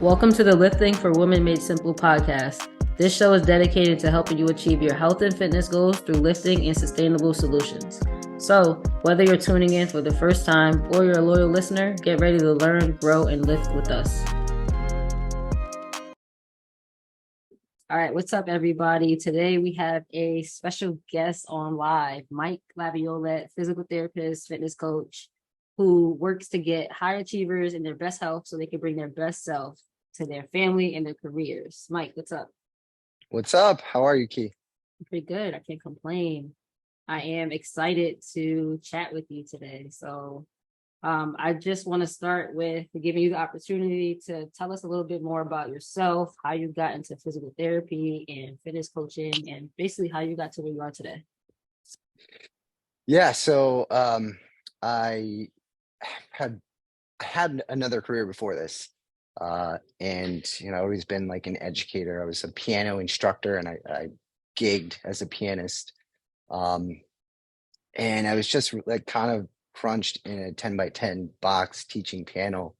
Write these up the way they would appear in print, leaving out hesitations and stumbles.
Welcome to the Lifting for Women Made Simple podcast. This show is dedicated to helping you achieve your health and fitness goals through lifting and sustainable solutions. So, whether you're tuning in for the first time or you're a loyal listener, get ready to learn, grow, and lift with us. All right, what's up, everybody? Today we have a special guest on live, Mike Laviolette, physical therapist, fitness coach, who works to get high achievers in their best health so they can bring their best self to their family and their careers. Mike, what's up? What's up? How are you, Key? I'm pretty good. I can't complain. I am excited to chat with you today. So I just want to start with giving you the opportunity to tell us a little bit more about yourself, how you got into physical therapy and fitness coaching, and basically how you got to where you are today. Yeah, so I had another career before this. And I've always been like an educator. I was a piano instructor and I gigged as a pianist. And I was just like kind of crunched in a 10 by 10 box teaching piano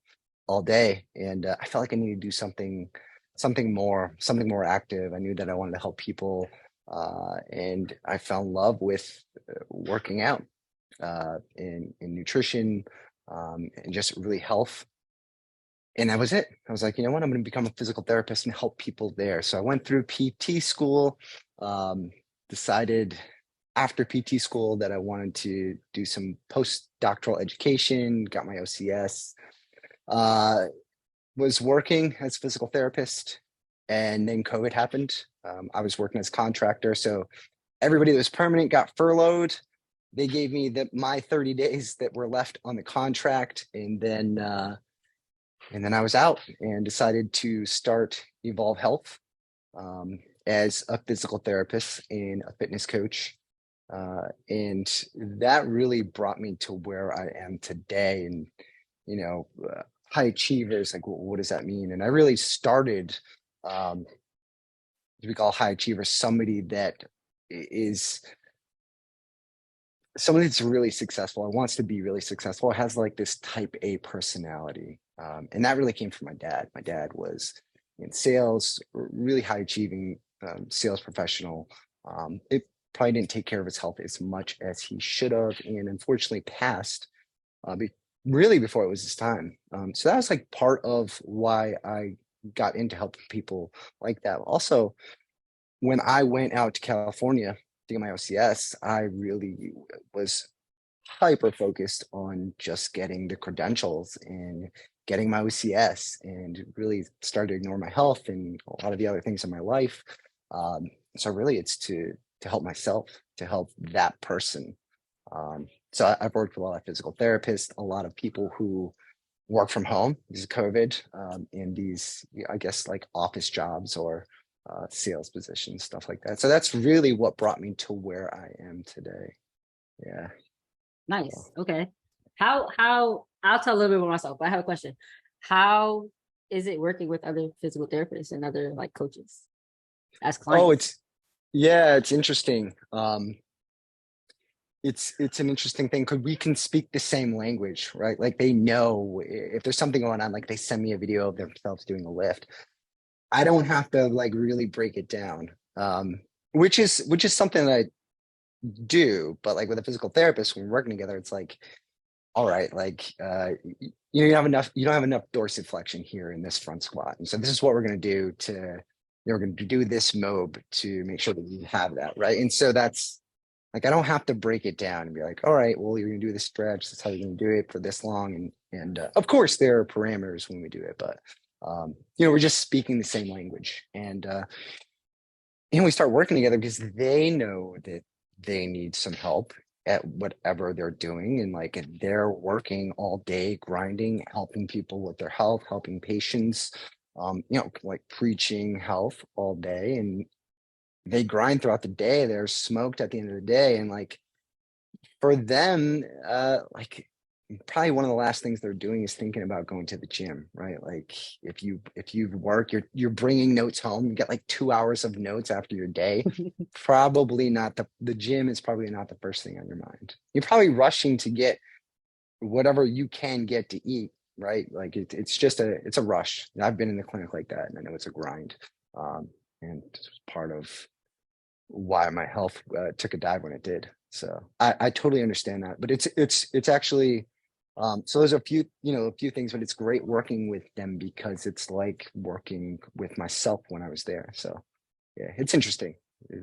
all day. And I felt like I needed to do something more active. I knew that I wanted to help people. And I fell in love with working out in nutrition and just really health. And that was it. I was like, you know what? I'm going to become a physical therapist and help people there. So I went through PT school, decided after PT school that I wanted to do some postdoctoral education, got my OCS, was working as a physical therapist, and then COVID happened. I was working as a contractor. So everybody that was permanent got furloughed. They gave me my 30 days that were left on the contract. And then I was out and decided to start Evolve Health as a physical therapist and a fitness coach. And that really brought me to where I am today. And, high achievers, like, what does that mean? And I really started, we call high achievers, somebody that's really successful or wants to be really successful, has like this type A personality. And that really came from my dad. My dad was in sales, really high achieving sales professional. It probably didn't take care of his health as much as he should have, and unfortunately passed really before it was his time. So that was like part of why I got into helping people like that. Also, when I went out to California to get my OCS, I really was hyper focused on just getting the credentials and getting my OCS, and really started to ignore my health and a lot of the other things in my life. So really it's to help myself, to help that person. So I've worked with a lot of physical therapists, a lot of people who work from home because of COVID, in these, I guess, like office jobs or sales positions, stuff like that. So that's really what brought me to where I am today. Yeah. Nice. Okay. How I'll tell a little bit about myself, but I have a question. How is it working with other physical therapists and other like coaches as Oh, clients? it's interesting. It's an interesting thing because we can speak the same language, right? Like they know if there's something going on, like they send me a video of themselves doing a lift. I don't have to like really break it down. Which is something that I do, but like with a physical therapist, when we're working together, it's like, all right, like you don't have enough dorsiflexion here in this front squat. And so this is what we're going to do we're going to do this mob to make sure that you have that, right? And so that's like, I don't have to break it down and be like, all right, well, you're going to do this stretch. That's how you're going to do it for this long. And of course there are parameters when we do it, but we're just speaking the same language. And we start working together because they know that they need some help at whatever they're doing. And like they're working all day, grinding, helping people with their health, helping patients, like preaching health all day. And they grind throughout the day. They're smoked at the end of the day. And like for them, like probably one of the last things they're doing is thinking about going to the gym, right? Like if you work, you're bringing notes home, you get like 2 hours of notes after your day. Probably not the gym is probably not the first thing on your mind. You're probably rushing to get whatever you can get to eat right? Like it's a rush. And I've been in the clinic like that, and I know it's a grind. And it's part of why my health took a dive when it did. So I totally understand that, but it's actually so there's a few things, but it's great working with them because it's like working with myself when I was there. So yeah, it's interesting,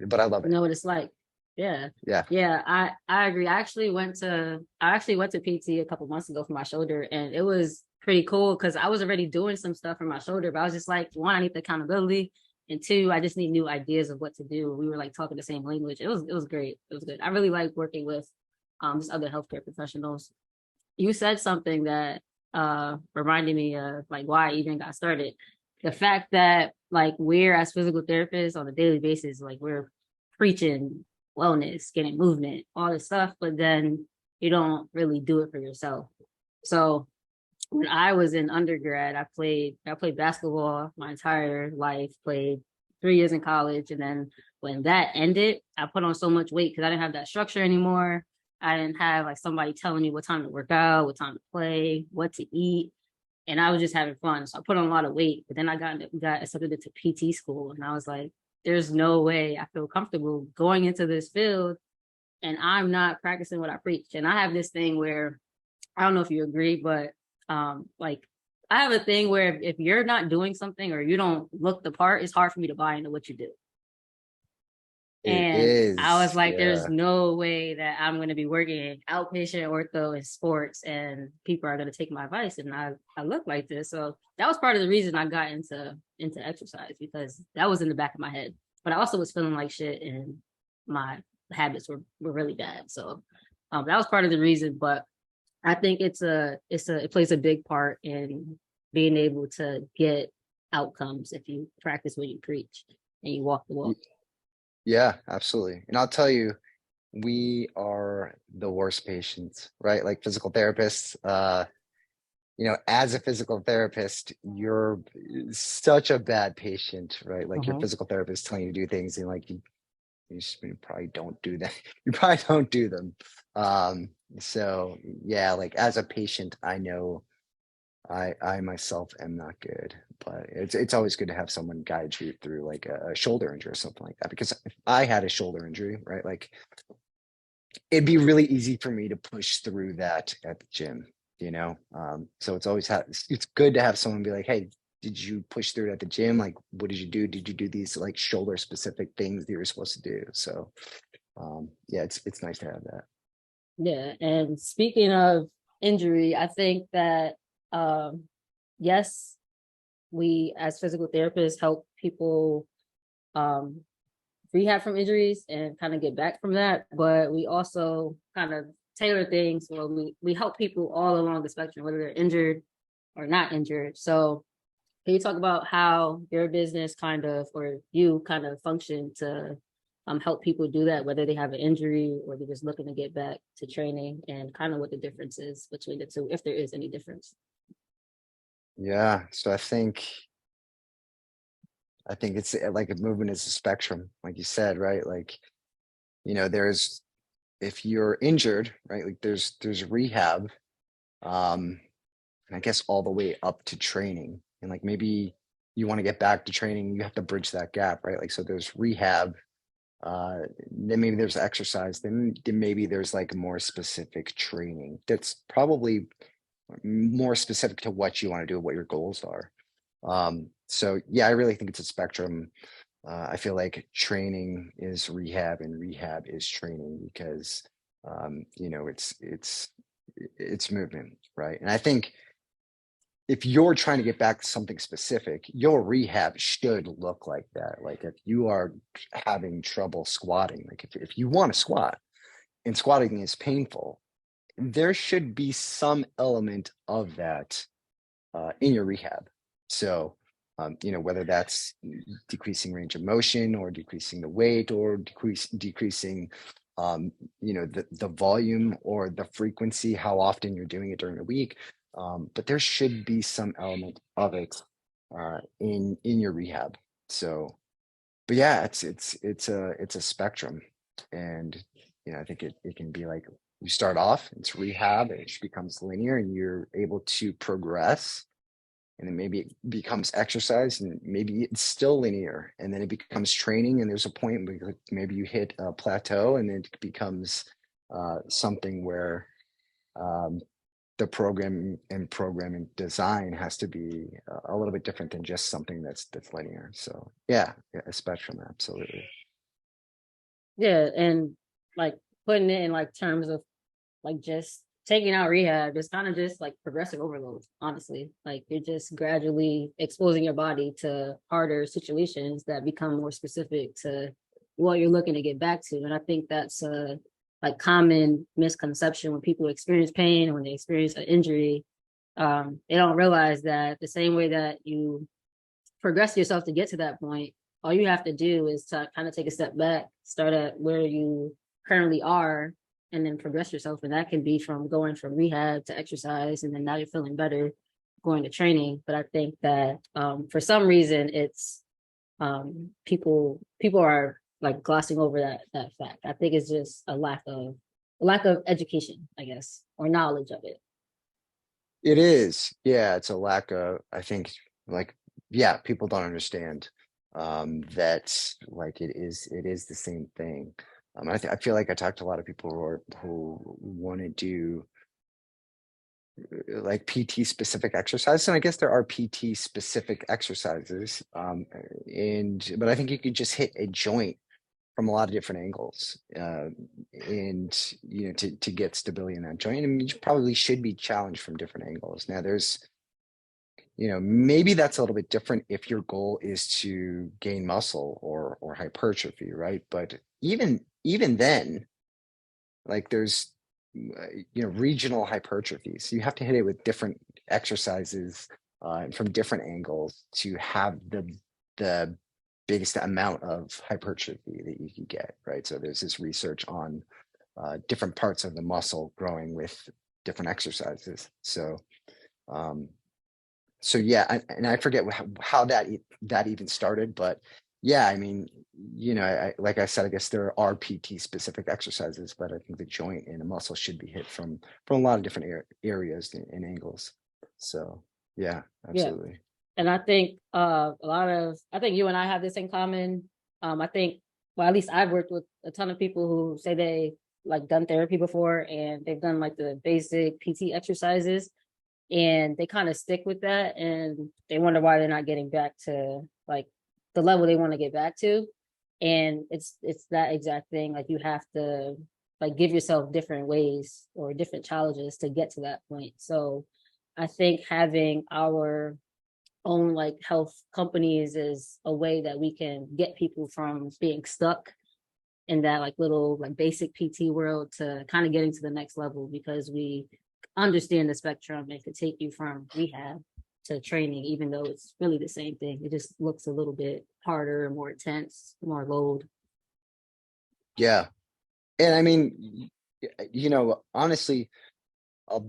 but I love You it. know what it's like. Yeah. Yeah. Yeah, I agree. I actually went to PT a couple months ago for my shoulder, and it was pretty cool because I was already doing some stuff for my shoulder, but I was just like, one, I need the accountability, and two, I just need new ideas of what to do. We were like talking the same language. It was great. It was good. I really like working with just other healthcare professionals. You said something that reminded me of like why I even got started. The fact that like we're as physical therapists on a daily basis, like we're preaching wellness, getting movement, all this stuff, but then you don't really do it for yourself. So when I was in undergrad, I played basketball my entire life, played 3 years in college, and then when that ended, I put on so much weight because I didn't have that structure anymore. I didn't have like somebody telling me what time to work out, what time to play, what to eat, and I was just having fun. So I put on a lot of weight, but then got accepted into PT school, and I was like, "There's no way I feel comfortable going into this field, and I'm not practicing what I preach." And I have this thing where I don't know if you agree, but like I have a thing where if you're not doing something or you don't look the part, it's hard for me to buy into what you do. It And I was is. like, there's Yeah. no way that I'm going to be working outpatient ortho in sports and people are going to take my advice. And I look like this. So that was part of the reason I got into exercise because that was in the back of my head. But I also was feeling like shit and my habits were really bad. So that was part of the reason. But I think it plays a big part in being able to get outcomes if you practice what you preach and you walk the Y- walk. Yeah, absolutely. And I'll tell you, we are the worst patients, right? Like physical therapists. As a physical therapist, you're such a bad patient, right? Like your Uh-huh. physical therapist telling you to do things and like you probably don't do that. You probably don't do them. So yeah, like as a patient, I know I myself am not good, but it's always good to have someone guide you through like a shoulder injury or something like that. Because if I had a shoulder injury, right, like it'd be really easy for me to push through that at the gym. So it's good to have someone be like, hey, did you push through it at the gym? Like, what did you do? Did you do these like shoulder specific things that you're supposed to do? So yeah, it's nice to have that. Yeah, and speaking of injury, I think that um, yes, we as physical therapists help people um, rehab from injuries and kind of get back from that, but we also kind of tailor things. Well, we help people all along the spectrum, whether they're injured or not injured. So, can you talk about how your business kind of or you kind of function to help people do that, whether they have an injury or they're just looking to get back to training, and kind of what the difference is between the two, if there is any difference? Yeah. So I think it's like a movement is a spectrum, like you said, right? Like, there's if you're injured, right, like there's rehab, and I guess all the way up to training. And like maybe you want to get back to training, you have to bridge that gap, right? Like so there's rehab, then maybe there's exercise, then maybe there's like more specific training that's probably more specific to what you want to do, what your goals are. So yeah, I really think it's a spectrum. I feel like training is rehab and rehab is training because it's movement, right? And I think if you're trying to get back to something specific, your rehab should look like that. Like if you are having trouble squatting, like if you want to squat and squatting is painful, there should be some element of that in your rehab. So, whether that's decreasing range of motion or decreasing the weight or decreasing, the volume or the frequency, how often you're doing it during the week. But there should be some element of it in your rehab. So, but yeah, it's a spectrum, and I think it can be like You start off, it's rehab, it becomes linear, and you're able to progress. And then maybe it becomes exercise, and maybe it's still linear, and then it becomes training. And there's a point where maybe you hit a plateau, and then it becomes something where um, the programming design has to be a little bit different than just something that's linear. So yeah, a spectrum, absolutely. Yeah, and like putting it in like terms of like just taking out rehab is kind of just like progressive overload, honestly. Like you're just gradually exposing your body to harder situations that become more specific to what you're looking to get back to. And I think that's a like common misconception when people experience pain or when they experience an injury. They don't realize that the same way that you progress yourself to get to that point, all you have to do is to kind of take a step back, start at where you currently are, and then progress yourself. And that can be from going from rehab to exercise, and then now you're feeling better going to training. But I think that for some reason it's people are like glossing over that fact. I think it's just a lack of education, I guess, or knowledge of it. It is, yeah, it's a lack of, I think, like, yeah, people don't understand that like it is the same thing. I feel like I talked to a lot of people who want to do like PT specific exercises, and I guess there are PT specific exercises. And but I think you could just hit a joint from a lot of different angles, and to get stability in that joint. I mean, you probably should be challenged from different angles. Now, there's maybe that's a little bit different if your goal is to gain muscle or hypertrophy, right? But even then, like there's regional hypertrophy, so you have to hit it with different exercises and from different angles to have the biggest amount of hypertrophy that you can get, right? So there's this research on different parts of the muscle growing with different exercises. Um, so yeah, and I forget how that even started, but yeah, I mean, like I said, I guess there are PT specific exercises, but I think the joint and the muscle should be hit from a lot of different areas and angles. So yeah, Yeah. absolutely. And I think I think you and I have this in common. I think, well, at least I've worked with a ton of people who say they like done therapy before and they've done like the basic PT exercises and they kind of stick with that and they wonder why they're not getting back to like the level they want to get back to. And it's that exact thing. Like you have to like give yourself different ways or different challenges to get to that point. So I think having our own like health companies is a way that we can get people from being stuck in that like little like basic PT world to kind of getting to the next level because we understand the spectrum and could take you from rehab to training, even though it's really the same thing. It just looks a little bit harder, more intense, more load. Yeah, and I mean, honestly, a,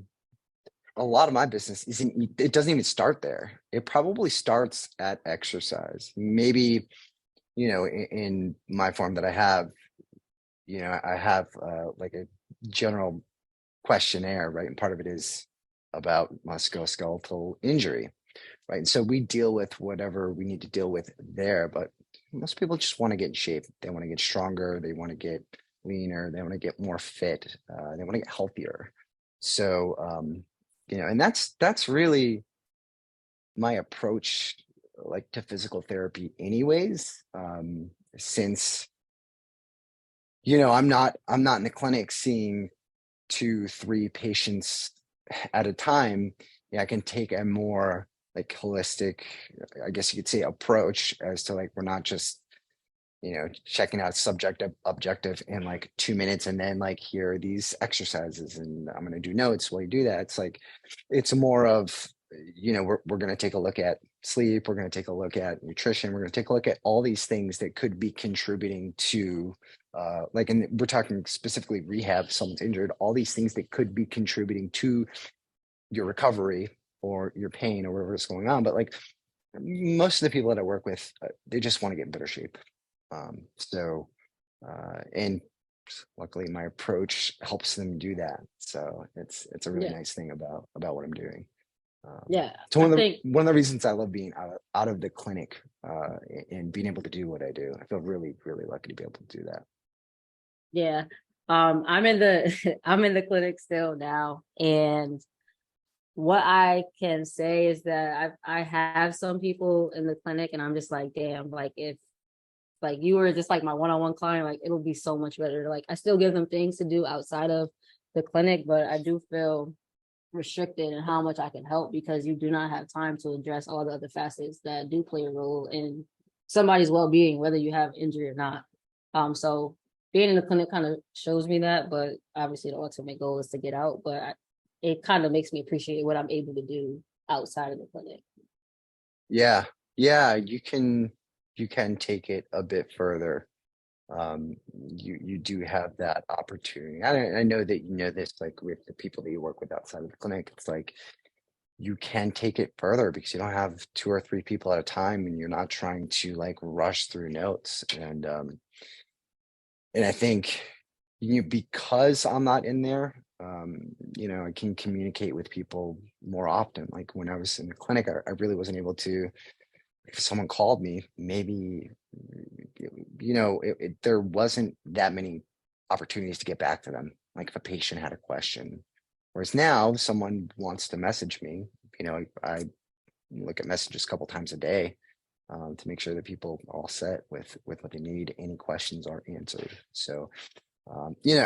a lot of my business it doesn't even start there. It probably starts at exercise. Maybe in my form that I have, I have like a general questionnaire, right? And part of it is about musculoskeletal injury, right? And so we deal with whatever we need to deal with there, but most people just want to get in shape. They want to get stronger. They want to get leaner. They want to get more fit. They want to get healthier. So, and that's really my approach, like to physical therapy, anyways. Since I'm not in the clinic seeing 2, 3 patients at a time. Yeah, I can take a more like holistic, I guess you could say, approach as to like we're not just checking out subjective objective in like 2 minutes and then like here are these exercises and I'm going to do notes while you do that. It's like it's more of we're going to take a look at sleep, we're going to take a look at nutrition, we're going to take a look at all these things that could be contributing to like, and we're talking specifically rehab, someone's injured, all these things that could be contributing to your recovery or your pain or whatever's going on. But like most of the people that I work with, they just want to get in better shape. So, and luckily my approach helps them do that. So it's a really Yeah. nice thing about what I'm doing. Yeah. So I think, one of the reasons I love being out of the clinic and being able to do what I do, I feel really, really lucky to be able to do that. yeah. I'm in the I'm in the clinic still now. And what I can say is that I have some people in the clinic and I'm just like, damn, like if like you were just like my one-on-one client, like it'll be so much better. Like I still give them things to do outside of the clinic, but I do feel restricted in how much I can help because you do not have time to address all the other facets that do play a role in somebody's well-being, whether you have injury or not. So being in the clinic kind of shows me that, but obviously the ultimate goal is to get out. But it kind of makes me appreciate what I'm able to do outside of the clinic. Yeah, yeah, you can take it a bit further. You do have that opportunity. I know that you know this, like with the people that you work with outside of the clinic, it's like you can take it further because you don't have two or three people at a time and you're not trying to like rush through notes. And I think because I'm not in there, I can communicate with people more often. Like when I was in the clinic, I really wasn't able to. If someone called me, maybe there wasn't that many opportunities to get back to them. Like if a patient had a question, whereas now someone wants to message me, I look at messages a couple times a day to make sure that people are all set with what they need. Any questions are answered. So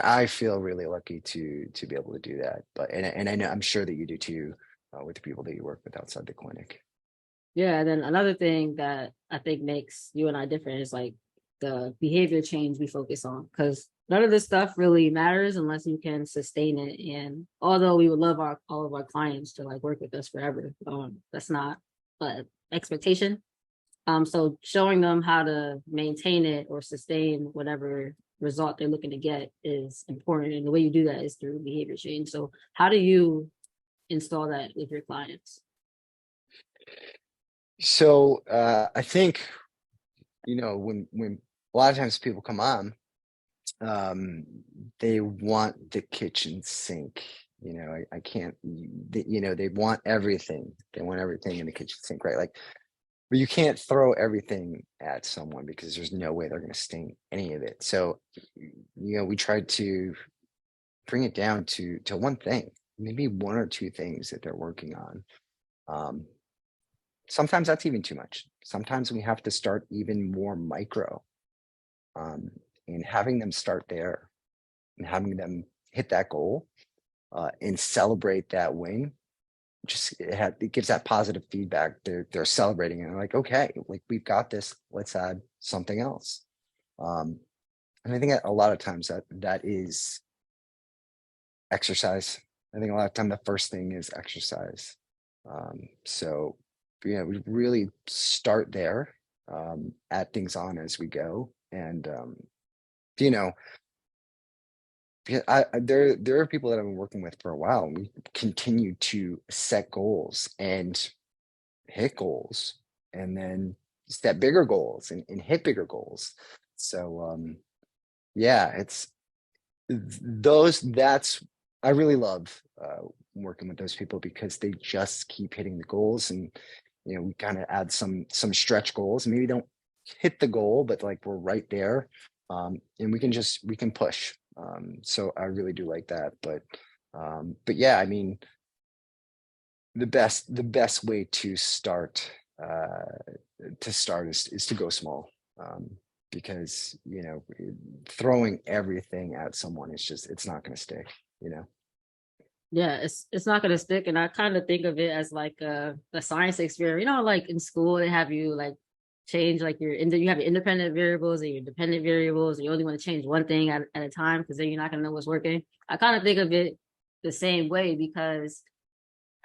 I feel really lucky to be able to do that. But and I know I'm sure that you do too with the people that you work with outside the clinic. Yeah, and then another thing that I think makes you and I different is like the behavior change we focus on because none of this stuff really matters unless you can sustain it. And although we would love all of our clients to like work with us forever, that's not an expectation. So showing them how to maintain it or sustain whatever result they're looking to get is important. And the way you do that is through behavior change. So how do you install that with your clients? So I think when a lot of times people come on, um, they want the kitchen sink. I can't. They want everything. They want everything in the kitchen sink, right? Like, but you can't throw everything at someone because there's no way they're going to sting any of it. So, we tried to bring it down to one thing, maybe one or two things that they're working on. Um, Sometimes that's even too much. Sometimes we have to start even more micro, um, and having them start there and having them hit that goal and celebrate that win. It gives that positive feedback. They're celebrating and they're like, okay, like we've got this. Let's add something else. Um, and I think a lot of times that is exercise. I think a lot of time the first thing is exercise. So we really start there, add things on as we go, and you know, there are people that I've been working with for a while, and we continue to set goals and hit goals, and then set bigger goals and hit bigger goals. So yeah, it's those that's I really love working with those people because they just keep hitting the goals, and we kind of add some stretch goals. Maybe don't hit the goal, but like we're right there, and we can push. So I really do like that. But yeah, I mean, the best way to start is to go small, because throwing everything at someone is just it's not going to stick. You know. Yeah, it's not gonna stick. And I kind of think of it as like a science experiment. Like in school they have you like change like you have your independent variables and your dependent variables, and you only want to change one thing at a time because then you're not gonna know what's working. I kind of think of it the same way because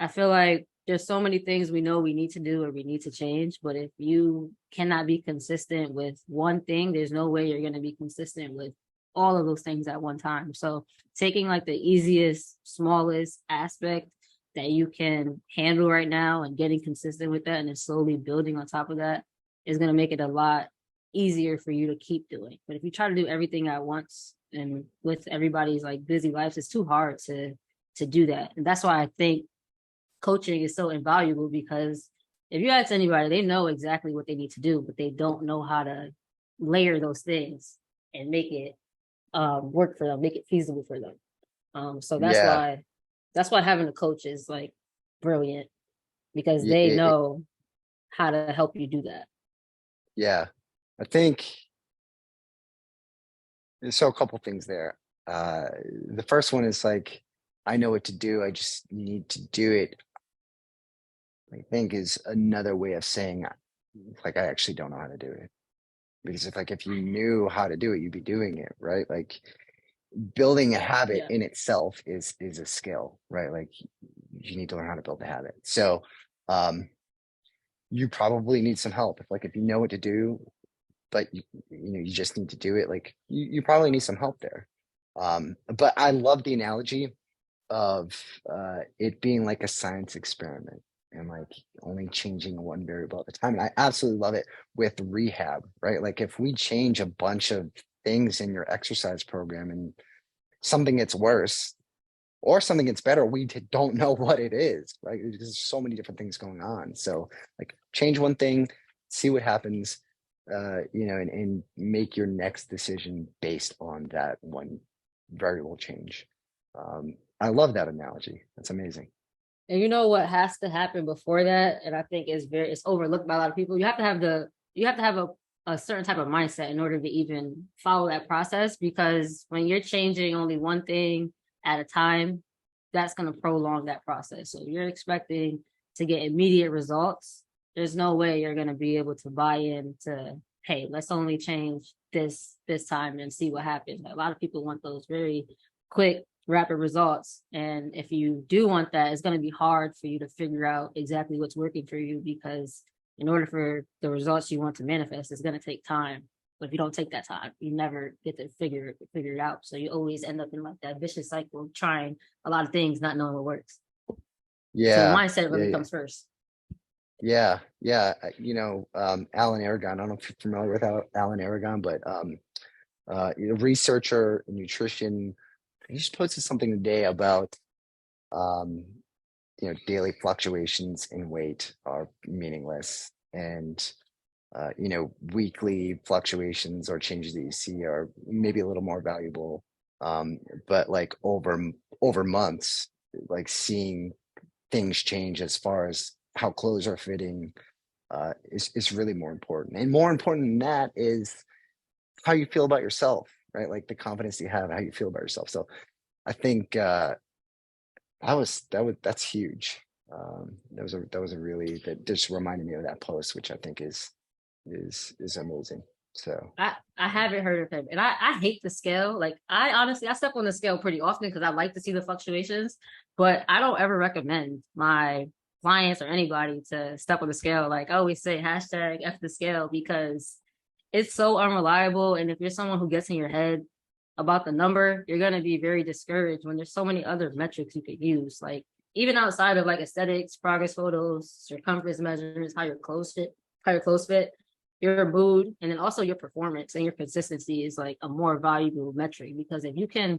I feel like there's so many things we know we need to do or we need to change, but if you cannot be consistent with one thing, there's no way you're going to be consistent with all of those things at one time. So taking like the easiest, smallest aspect that you can handle right now and getting consistent with that and then slowly building on top of that is going to make it a lot easier for you to keep doing. But if you try to do everything at once and with everybody's like busy lives, it's too hard to do that. And that's why I think coaching is so invaluable, because if you ask anybody, they know exactly what they need to do, but they don't know how to layer those things and make it work for them, make it feasible for them. So Yeah. that's why having a coach is like brilliant, because Yeah. they know how to help you do that. Yeah. I think so. A couple things there. Uh, the first one is like, I know what to do. I just need to do it. I think is another way of saying like I actually don't know how to do it. Because if you knew how to do it, you'd be doing it, right? Like building a habit Yeah. in itself is a skill, right? Like you need to learn how to build a habit. So you probably need some help. If you know what to do, but you just need to do it, like you probably need some help there. But I love the analogy of it being like a science experiment and like only changing one variable at a time. And I absolutely love it with rehab, right? Like if we change a bunch of things in your exercise program and something gets worse or something gets better, we don't know what it is, right? There's so many different things going on. So like change one thing, see what happens, and make your next decision based on that one variable change. I love that analogy. That's amazing. And you know what has to happen before that, and I think it's overlooked by a lot of people. You have to have a certain type of mindset in order to even follow that process, because when you're changing only one thing at a time, that's going to prolong that process. So if you're expecting to get immediate results, there's no way you're going to be able to buy into, hey, let's only change this time and see what happens. A lot of people want those very quick, rapid results. And if you do want that, it's going to be hard for you to figure out exactly what's working for you, because in order for the results you want to manifest, it's going to take time. But if you don't take that time, you never get to figure it out. So you always end up in like that vicious cycle of trying a lot of things, not knowing what works. So the Yeah, mindset yeah, really yeah, comes first. yeah, yeah. Alan Aragon. I don't know if you're familiar with Alan Aragon, but researcher in nutrition. He just posted something today about um, daily fluctuations in weight are meaningless, and weekly fluctuations or changes that you see are maybe a little more valuable. But like over months, like seeing things change as far as how clothes are fitting is really more important. And more important than that is how you feel about yourself, right? Like the confidence you have, how you feel about yourself. So I think that's huge. That was a really that just reminded me of that post, which I think is amazing. So I haven't heard of him, and I hate the scale. Like I honestly I step on the scale pretty often because I like to see the fluctuations, but I don't ever recommend my clients or anybody to step on the scale. Like I always say, hashtag F the scale, because it's so unreliable. And if you're someone who gets in your head about the number, you're gonna be very discouraged when there's so many other metrics you could use. Like even outside of like aesthetics, progress photos, circumference measurements, how your clothes fit, your mood, and then also your performance and your consistency is like a more valuable metric, because if you can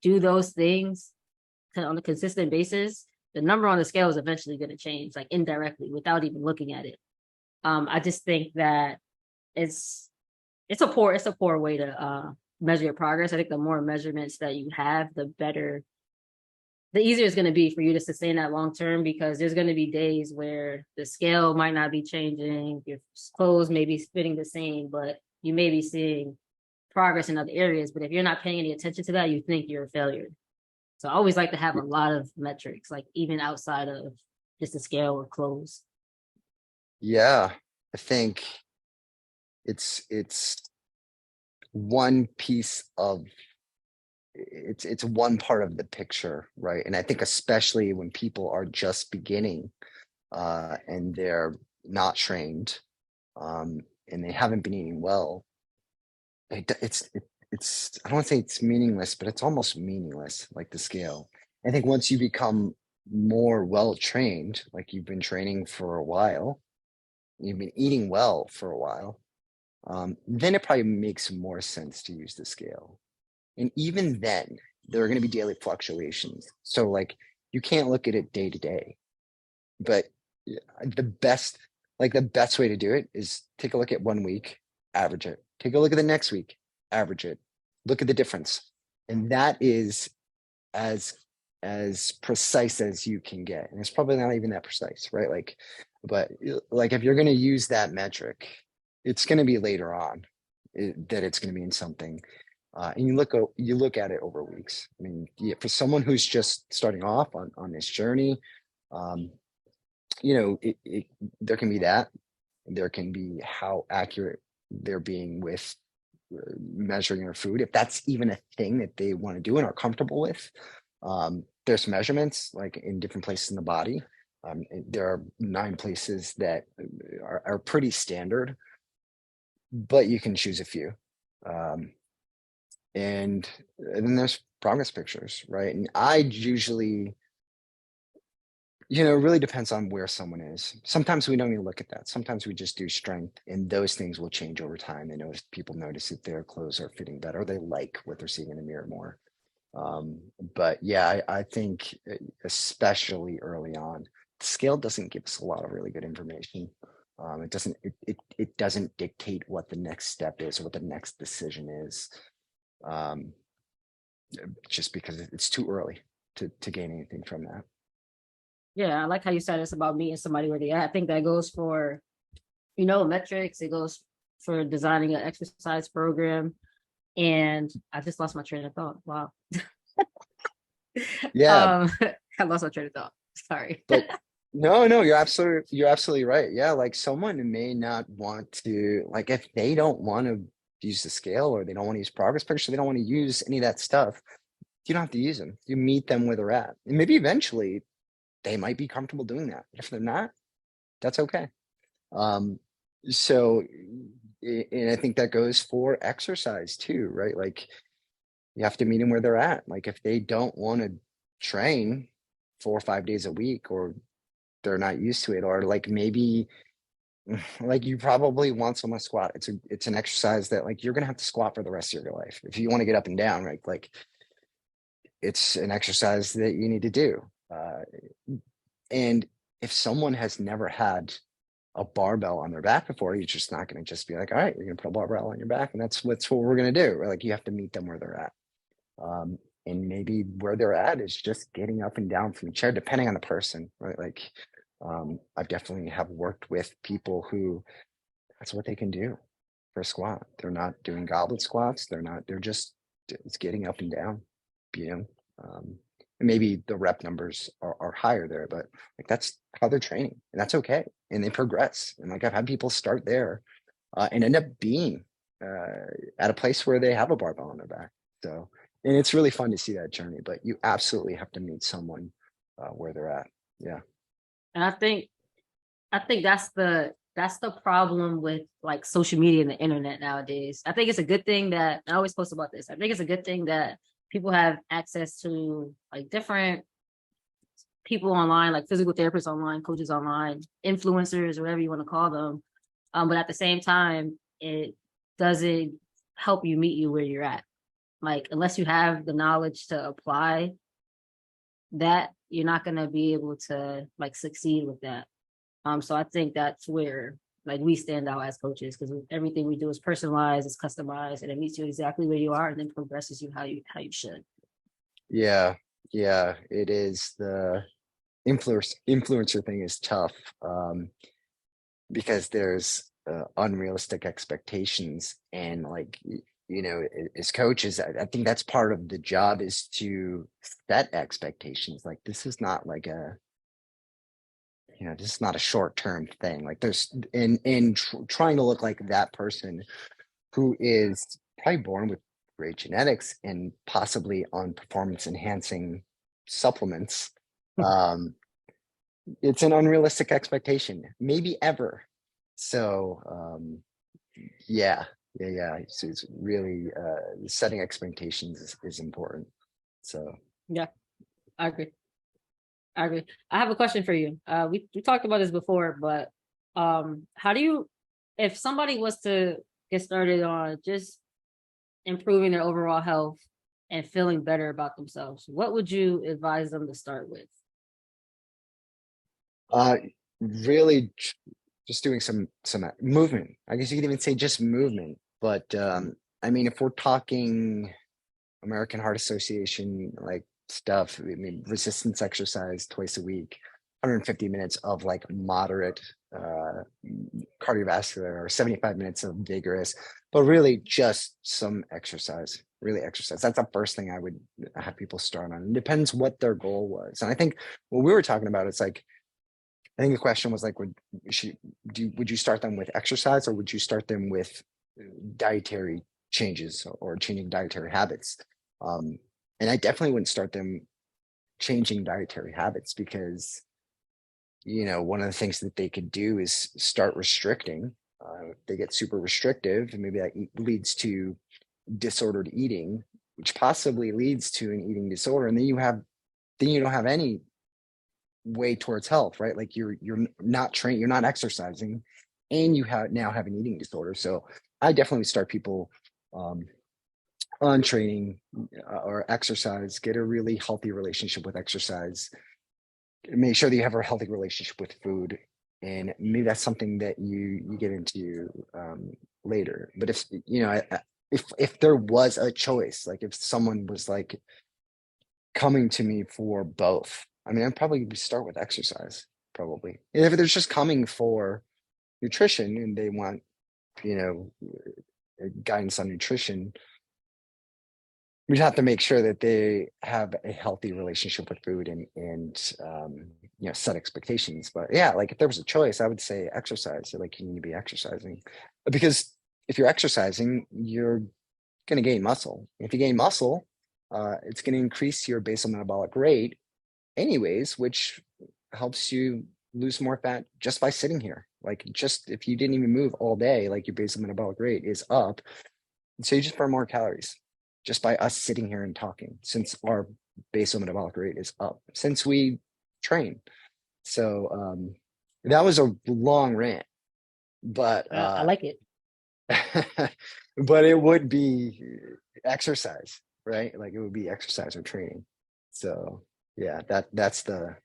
do those things on a consistent basis, the number on the scale is eventually going to change, like indirectly, without even looking at it. I just think that it's it's a poor way to measure your progress. I think the more measurements that you have, the easier it's going to be for you to sustain that long term, because there's going to be days where the scale might not be changing, your clothes may be fitting the same, but you may be seeing progress in other areas. But if you're not paying any attention to that, you think you're a failure. So I always like to have a lot of metrics, like even outside of just the scale or clothes. yeah, I think it's one piece of it's one part of the picture, right? And I think especially when people are just beginning and they're not trained um, and they haven't been eating well, it's I don't want to say it's meaningless, but it's almost meaningless, like the scale. I think once you become more well trained, like you've been training for a while, you've been eating well for a while, then it probably makes more sense to use the scale. And even then, there are going to be daily fluctuations. So like you can't look at it day to day. But the best, the best way to do it is take a look at 1 week, average it. Take a look at the next week, average it. Look at the difference. And that is as precise as you can get. And it's probably not even that precise, right? But if you're going to use that metric, it's going to be later on that it's going to mean something. And you look at it over weeks. I mean, yeah, for someone who's just starting off on this journey, there can be that. There can be how accurate they're being with measuring their food, if that's even a thing that they want to do and are comfortable with. There's measurements like in different places in the body. There are 9 places that are pretty standard, but you can choose a few. And then there's progress pictures, right? And I usually, it really depends on where someone is. Sometimes we don't even look at that. Sometimes we just do strength, and those things will change over time. People notice that their clothes are fitting better. They like what they're seeing in the mirror more. But yeah, I think especially early on, the scale doesn't give us a lot of really good information. It doesn't dictate what the next step is or what the next decision is. Just because it's too early to gain anything from that. Yeah, I like how you said it's about meeting somebody where they at. I think that goes for, metrics. It goes for designing an exercise program. And I just lost my train of thought. Wow. Yeah. I lost my train of thought. Sorry. But no, you're absolutely right. Yeah, like someone may not want to, if they don't want to use the scale or they don't want to use progress pictures, they don't want to use any of that stuff, you don't have to use them. You meet them where they're at. And maybe eventually they might be comfortable doing that. If they're not, that's okay. So, and I think that goes for exercise too, right? Like you have to meet them where they're at. Like if they don't want to train 4 or 5 days a week, or they're not used to it, or maybe you probably want someone to squat. It's an exercise that you're gonna have to squat for the rest of your life if you want to get up and down, right? It's an exercise that you need to do. And if someone has never had a barbell on their back before, you're just not going to just be like, all right, you're going to put a barbell on your back and that's what we're going to do. Right? You have to meet them where they're at. And maybe where they're at is just getting up and down from the chair, depending on the person, right? I've definitely have worked with people who that's what they can do for a squat. They're not doing goblet squats. It's getting up and down, and maybe the rep numbers are higher there, but that's how they're training, and that's okay. And they progress. And I've had people start there and end up being at a place where they have a barbell on their back. So, and it's really fun to see that journey, but you absolutely have to meet someone where they're at. Yeah. And I think that's the problem with social media and the internet nowadays. I think it's a good thing that I always post about this. I think it's a good thing that people have access to different people online, like physical therapists online, coaches online, influencers, whatever you want to call them. But at the same time, it doesn't help you meet you where you're at. Unless you have the knowledge to apply that, you're not going to be able to succeed with that. So I think that's where we stand out as coaches, because everything we do is personalized, it's customized, and it meets you exactly where you are, and then progresses you how you should. Yeah, it is. The influencer thing is tough because there's unrealistic expectations, and as coaches, I think that's part of the job, is to set expectations. This is not this is not a short-term thing. There's trying to look like that person who is probably born with great genetics and possibly on performance enhancing supplements. It's an unrealistic expectation, maybe ever. So yeah. So it's really setting expectations is important. So yeah, I agree. I have a question for you. We talked about this before, but how do you, if somebody was to get started on just improving their overall health and feeling better about themselves, what would you advise them to start with? Uh, really just doing some movement. I guess you could even say just movement. But I mean, if we're talking American Heart Association like stuff, I mean, resistance exercise twice a week, 150 minutes of like moderate cardiovascular or 75 minutes of vigorous, but really just some exercise, really exercise. That's the first thing I would have people start on. It depends what their goal was. And I think what we were talking about, it's like, I think the question was like, would you start them with exercise, or would you start them with dietary changes or changing dietary habits? And I definitely wouldn't start them changing dietary habits, because one of the things that they could do is start restricting. If they get super restrictive, and maybe that leads to disordered eating, which possibly leads to an eating disorder, and then you don't have any way towards health, right? Like you're not trained, you're not exercising, and you now have an eating disorder. So I definitely start people on training or exercise. Get a really healthy relationship with exercise. Make sure that you have a healthy relationship with food, and maybe that's something that you get into later. But if there was a choice, like if someone was like coming to me for both, I mean, I'd probably start with exercise, probably. And if they're just coming for nutrition and they want, you know, guidance on nutrition, we'd have to make sure that they have a healthy relationship with food, and set expectations. But yeah, like if there was a choice, I would say exercise. So like you need to be exercising, because if you're exercising, you're going to gain muscle. If you gain muscle, it's going to increase your basal metabolic rate anyways, which helps you lose more fat just by sitting here. Like just if you didn't even move all day, like your basal metabolic rate is up. So you just burn more calories just by us sitting here and talking, since our basal metabolic rate is up, since we train. So that was a long rant, but I like it. but it would be exercise, right? Like it would be exercise or training. So yeah, that's the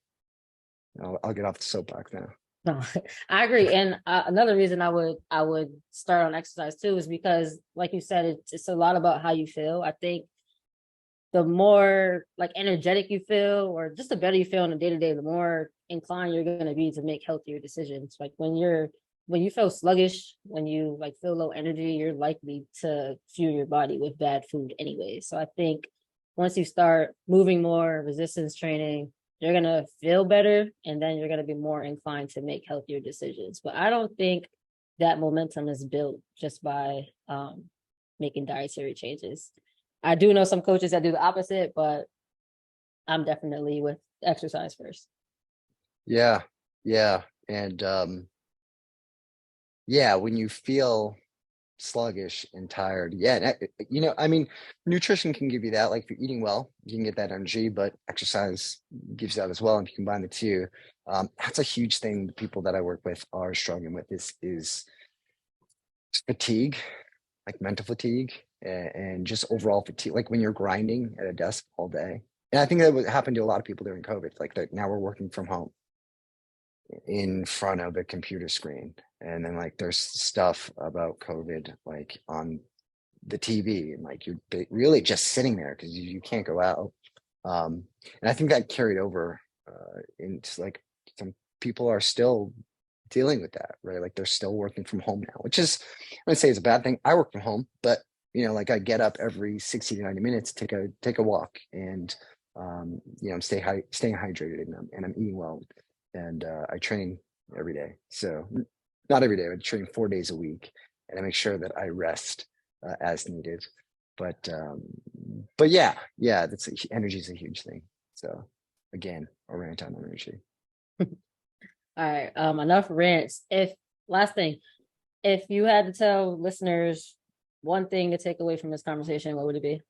I'll get off the soapbox now. No, I agree. And another reason I would start on exercise too is because, like you said, it's a lot about how you feel. I think the more like energetic you feel, or just the better you feel on a day to day, the more inclined you're going to be to make healthier decisions. Like when you feel sluggish, when you like feel low energy, you're likely to fuel your body with bad food anyway. So I think once you start moving more, resistance training, you're going to feel better, and then you're going to be more inclined to make healthier decisions. But I don't think that momentum is built just by making dietary changes. I do know some coaches that do the opposite, but I'm definitely with exercise first. Yeah, yeah, and yeah, when you feel sluggish and tired, yeah, I mean, nutrition can give you that. Like if you're eating well, you can get that energy, but exercise gives that as well. And if you combine the two, that's a huge thing the people that I work with are struggling with, is fatigue, like mental fatigue, and just overall fatigue, like when you're grinding at a desk all day. And I think that would happen to a lot of people during COVID. Like that now we're working from home in front of a computer screen. And then like there's stuff about COVID like on the TV, and like you're really just sitting there because you can't go out. And I think that carried over into like some people are still dealing with that, right? Like they're still working from home now, which is, I would say, is a bad thing. I work from home, but like I get up every 60 to 90 minutes, take a walk, and I'm staying hydrated, and I'm eating well, and I train every day. So not every day, I train 4 days a week, and I make sure that I rest as needed. But yeah, energy is a huge thing. So again, a rant on energy. All right. Enough rants. If last thing, if you had to tell listeners one thing to take away from this conversation, what would it be?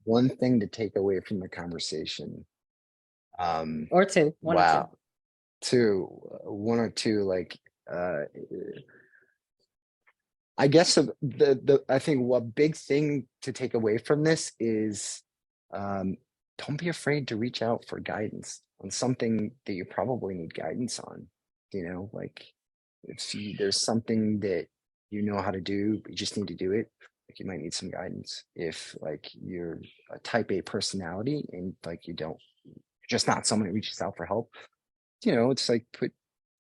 One thing to take away from the conversation. Or two, one or two. Wow. One or two, like I guess I think what big thing to take away from this is don't be afraid to reach out for guidance on something that you probably need guidance on. Like if there's something that you know how to do, but you just need to do it, like you might need some guidance. If like you're a type A personality and like you're just not someone who reaches out for help, it's like put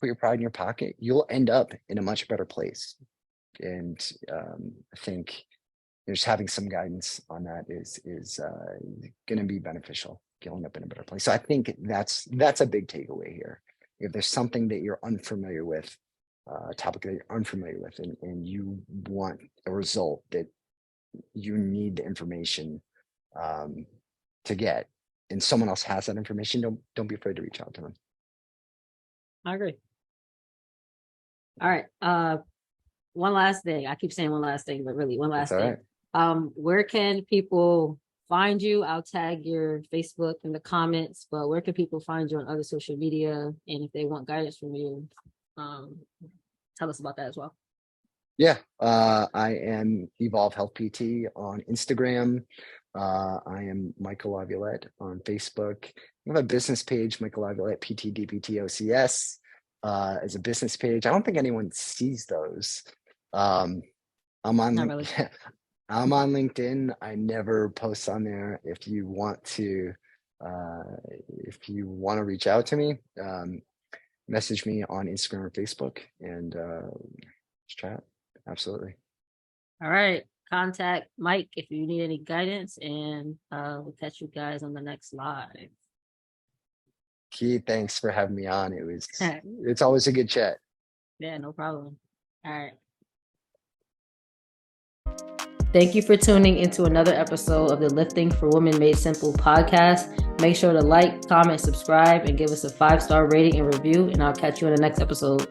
your pride in your pocket. You'll end up in a much better place. And I think just having some guidance on that is going to be beneficial. You'll end up in a better place. So I think that's a big takeaway here. If there's something that you're unfamiliar with, a topic that you're unfamiliar with, and you want a result that you need the information to get, and someone else has that information, don't be afraid to reach out to them. I agree. All right. One last thing. I keep saying one last thing, but really one last thing. Right. Where can people find you? I'll tag your Facebook in the comments, but where can people find you on other social media? And if they want guidance from you, tell us about that as well. Yeah, I am Evolve Health PT on Instagram. I am Michael Laviolette on Facebook. I have a business page, Michael Laviolette PT DPT OCS, as a business page. I don't think anyone sees those. I'm on really. I'm on LinkedIn. I never post on there. If you want to reach out to me, message me on Instagram or Facebook, and let's chat. Absolutely. All right. Contact Mike if you need any guidance, and we'll catch you guys on the next live. Keith, thanks for having me on. It's always a good chat. Yeah, no problem. All right. Thank you for tuning into another episode of the Lifting for Women Made Simple podcast. Make sure to like, comment, subscribe, and give us a 5-star rating and review, and I'll catch you in the next episode.